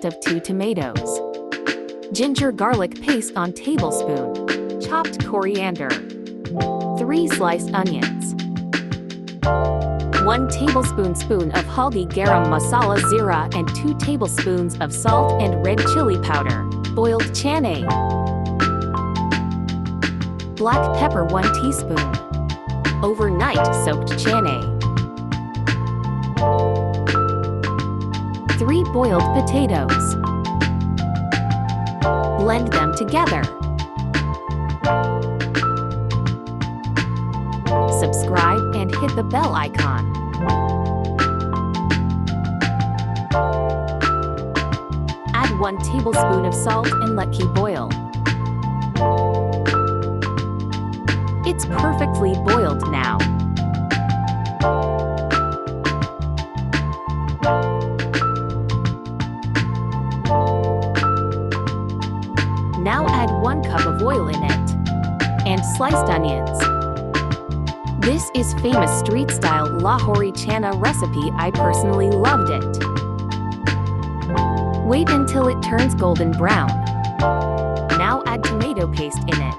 paste of 2 tomatoes. Ginger garlic paste on tablespoon. Chopped coriander. 3 sliced onions. 1 tablespoon of haldi garam masala zira and 2 tablespoons of salt and red chili powder. Boiled chanay. Black pepper 1 teaspoon. Overnight soaked chanay. 3 boiled potatoes. Blend them together. Subscribe and hit the bell icon. Add 1 tablespoon of salt and let keep boil. It's perfectly boiled now. Now add 1 cup of oil in it. And sliced onions. This is famous street-style Lahori Chanay Recipe. I personally loved it. Wait until it turns golden brown. Now add tomato paste in it.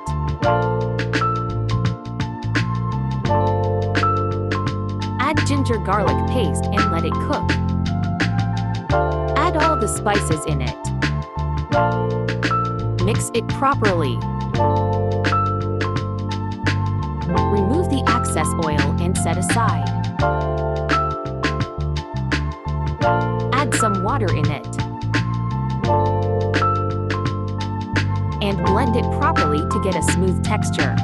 Add ginger garlic paste and let it cook. Add all the spices in it. Mix it properly. Remove the excess oil and set aside. Add some water in it. And blend it properly to get a smooth texture.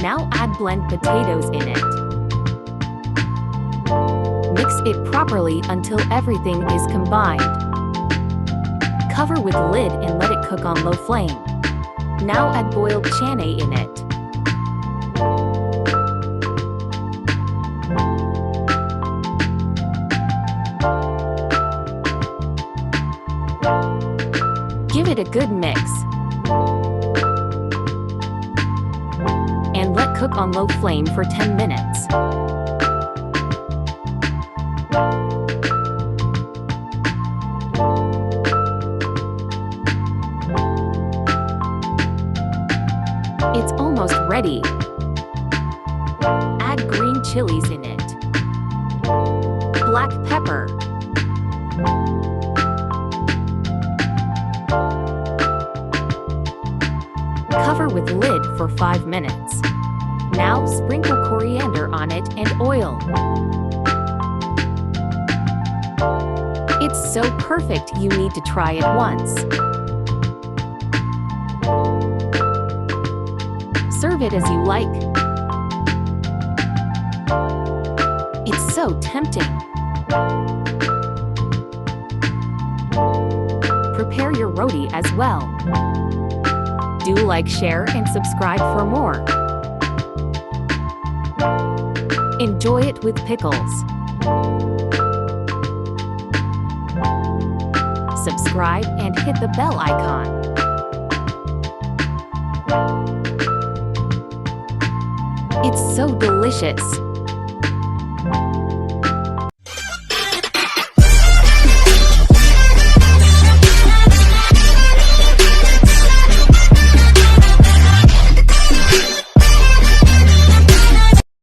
Now add blend potatoes in it. Mix it properly until everything is combined. Cover with lid and let it cook on low flame. Now add boiled chanay in it. Give it a good mix. And let cook on low flame for 10 minutes. It's almost ready. Add green chilies in it. Black pepper. Cover with lid for 5 minutes. Now sprinkle coriander on it and oil. It's so perfect you need to try it once. Serve it as you like. It's so tempting. Prepare your roti as well. Do like, share, and subscribe for more. Enjoy it with pickles. Subscribe and hit the bell icon. It's so delicious.